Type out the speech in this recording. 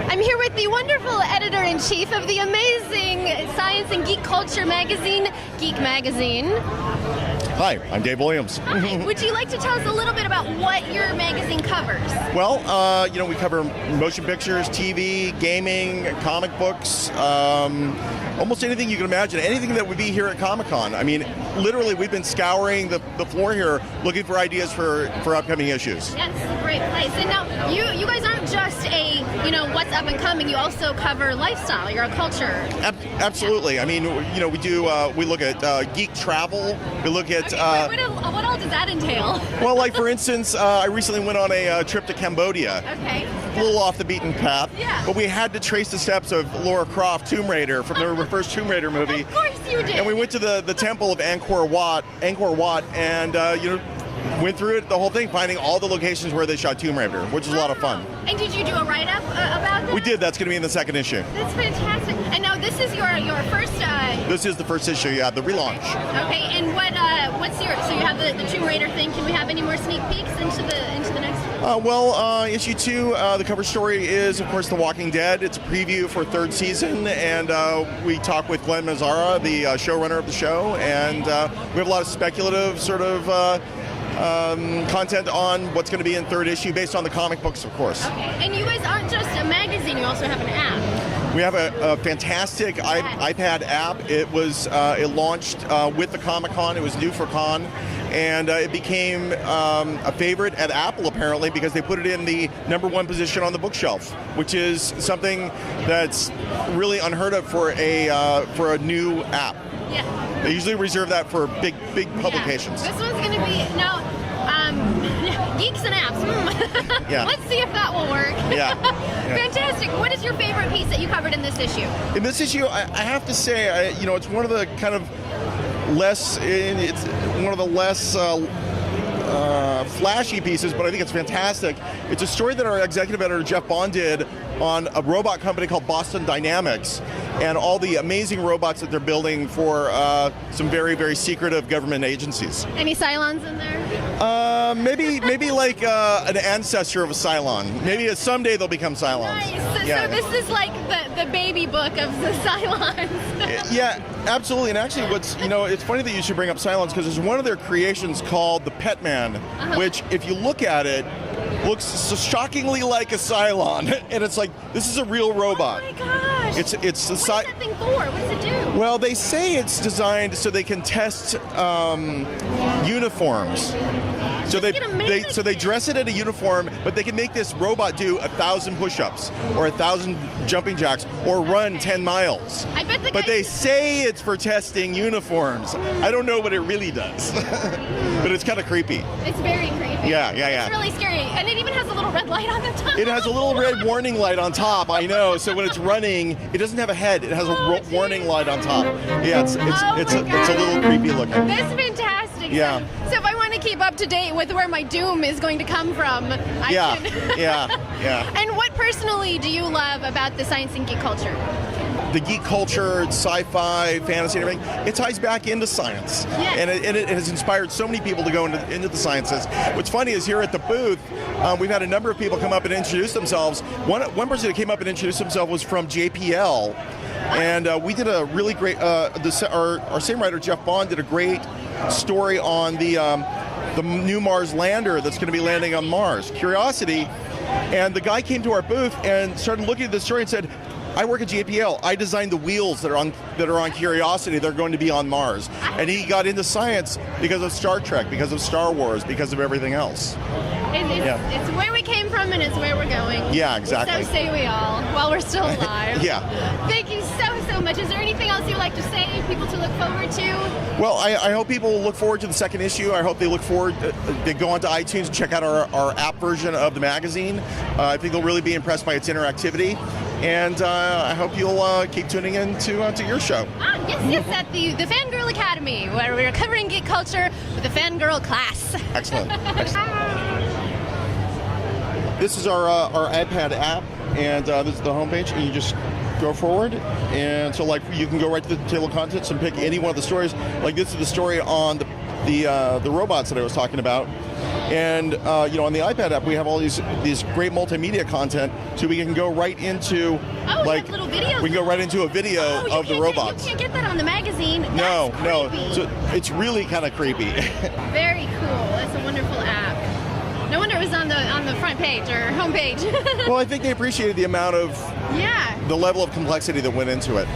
I'm here with the wonderful editor-in-chief of the amazing science and geek culture magazine, Geek Magazine. Hi, I'm Dave Williams. Hi. Would you like to tell us a little bit about what your magazine covers? Well, we cover motion pictures, TV, gaming, comic books, almost anything you can imagine, anything that would be here at Comic-Con. I mean, literally, we've been scouring the floor here looking for ideas for upcoming issues. Yes, it's a great place. And now, you guys aren't just a, what's up and coming, you also cover lifestyle, you're a culture. Absolutely. Yeah. I mean, we look at geek travel, we look at... Okay, what all does that entail? Well, like for instance, I recently went on a trip to Cambodia. Okay. A little off the beaten path. Yeah. But we had to trace the steps of Lara Croft, Tomb Raider, from the first Tomb Raider movie. Of course you did. And we went to the temple of Angkor Wat, and went through it, the whole thing, finding all the locations where they shot Tomb Raider, which was a lot of fun. And did you do a write-up about that? We did. That's going to be in the second issue. That's fantastic. And now this is your first... This is the first issue, yeah, the relaunch. Okay, and what's your... So you have the Tomb Raider thing. Can we have any more sneak peeks into the next one? Issue 2, the cover story is, of course, The Walking Dead. It's a preview for third season, and we talk with Glenn Mazzara, the showrunner of the show, and we have a lot of speculative sort of content on what's going to be in third issue based on the comic books, of course. Okay, and you guys aren't just a magazine, you also have an app. We have a fantastic iPad app. It launched with the Comic-Con. It was new for Con. And it became a favorite at Apple, apparently, because they put it in the #1 position on the bookshelf, which is something that's really unheard of for a new app. Yeah. They usually reserve that for big publications. Yeah. This one's going to be geeks and apps. Yeah. Let's see if that will work. Yeah. Fantastic. What is your favorite piece that you covered in this issue? In this issue, I have to say, it's one of the kind of less flashy pieces, but I think it's fantastic. It's a story that our executive editor Jeff Bond did on a robot company called Boston Dynamics, and all the amazing robots that they're building for some very, very secretive government agencies. Any Cylons in there? Maybe like an ancestor of a Cylon. Maybe someday they'll become Cylons. Nice. Yeah. So this is like the baby book of the Cylons. Yeah, absolutely. And actually, it's funny that you should bring up Cylons, because there's one of their creations called the Pet Man, which, if you look at it, looks so shockingly like a Cylon, and it's like, this is a real robot. Oh my gosh! It's what is that thing for? What does it do? Well, they say it's designed so they can test uniforms. So they dress it in a uniform, but they can make this robot do 1,000 push-ups or 1,000 jumping jacks or run 10 miles. I bet but they say it's for testing uniforms. I don't know what it really does, but it's kind of creepy. It's very creepy. Yeah. It's really scary, and it even has a little red light on the top. It has a little red warning light on top. I know. So when it's running, it doesn't have a head. It has a warning light on top. Yeah, it's a little creepy looking. That's fantastic. Yeah. So if I want to keep up to date with where my doom is going to come from, I can. Yeah. And what personally do you love about the science and geek culture? The geek culture, sci-fi, fantasy, and everything, it ties back into science. Yes. And it has inspired so many people to go into the sciences. What's funny is here at the booth, we've had a number of people come up and introduce themselves. One person that came up and introduced himself was from JPL. And we did a really great, our same writer, Jeff Bond, did a great story on the new Mars lander that's going to be landing on Mars, Curiosity. And the guy came to our booth and started looking at the story and said, I work at JPL. I designed the wheels that are on Curiosity. They're going to be on Mars. And he got into science because of Star Trek, because of Star Wars, because of everything else. It's where we came from and it's where we're going. Yeah, exactly. So say we all, while we're still alive. Yeah. Thank you so much. Is there anything else you'd like to say, people to look forward to? Well, I hope people look forward to the second issue. I hope they look forward, they go onto iTunes and check out our app version of the magazine. I think they'll really be impressed by its interactivity. And I hope you'll keep tuning in to your show. Yes, at the Fangirl Academy, where we're covering geek culture with the Fangirl class. Excellent. This is our iPad app, and this is the homepage, and you just go forward, and so you can go right to the table of contents and pick any one of the stories. Like this is the story on the robots that I was talking about. And on the iPad app, we have all these great multimedia content, so we can go right into like little videos. We can go right into a video of the robots. You can't get that on the magazine. No. Creepy. So it's really kind of creepy. Very cool. It's a wonderful app. No wonder it was on the front page or home page. Well, I think they appreciated the amount of the level of complexity that went into it.